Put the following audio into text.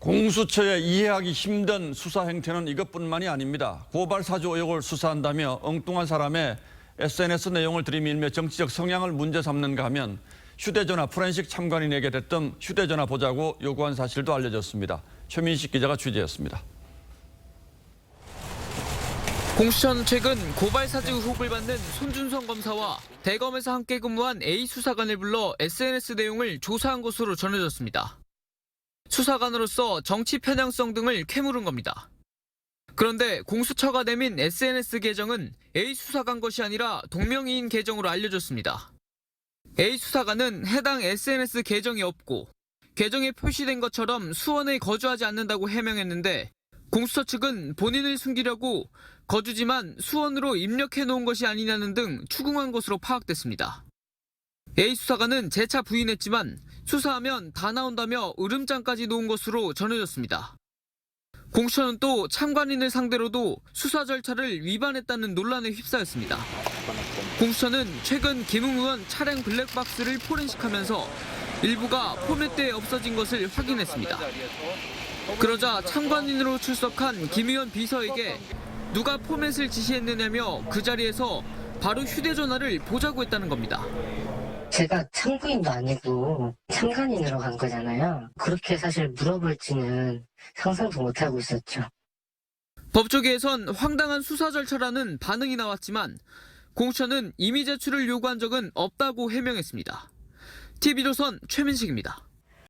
공수처의 이해하기 힘든 수사 행태는 이것뿐만이 아닙니다. 고발 사주 의혹을 수사한다며 엉뚱한 사람의 SNS 내용을 들이밀며 정치적 성향을 문제 삼는가 하면 휴대전화 포렌식 참관인에게 됐던 휴대전화 보자고 요구한 사실도 알려졌습니다. 최민식 기자가 취재했습니다. 공수처는 최근 고발 사주 의혹을 받는 손준성 검사와 대검에서 함께 근무한 A 수사관을 불러 SNS 내용을 조사한 것으로 전해졌습니다. 수사관으로서 정치 편향성 등을 캐물은 겁니다. 그런데 공수처가 내민 SNS 계정은 A 수사관 것이 아니라 동명이인 계정으로 알려졌습니다. A 수사관은 해당 SNS 계정이 없고 계정에 표시된 것처럼 수원에 거주하지 않는다고 해명했는데 공수처 측은 본인을 숨기려고 거주지만 수원으로 입력해 놓은 것이 아니냐는 등 추궁한 것으로 파악됐습니다. A 수사관은 재차 부인했지만 수사하면 다 나온다며 으름장까지 놓은 것으로 전해졌습니다. 공수처는 또 참관인을 상대로도 수사 절차를 위반했다는 논란에 휩싸였습니다. 공수처는 최근 김웅 의원 차량 블랙박스를 포렌식하면서 일부가 포맷대에 없어진 것을 확인했습니다. 그러자 참관인으로 출석한 김 의원 비서에게 누가 포맷을 지시했느냐며 그 자리에서 바로 휴대전화를 보자고 했다는 겁니다. 제가 참고인도 아니고 참관인으로 간 거잖아요. 그렇게 사실 물어볼지는 상상도 못하고 있었죠. 법조계에선 황당한 수사 절차라는 반응이 나왔지만 공수처는 임의 제출을 요구한 적은 없다고 해명했습니다. TV조선 최민식입니다.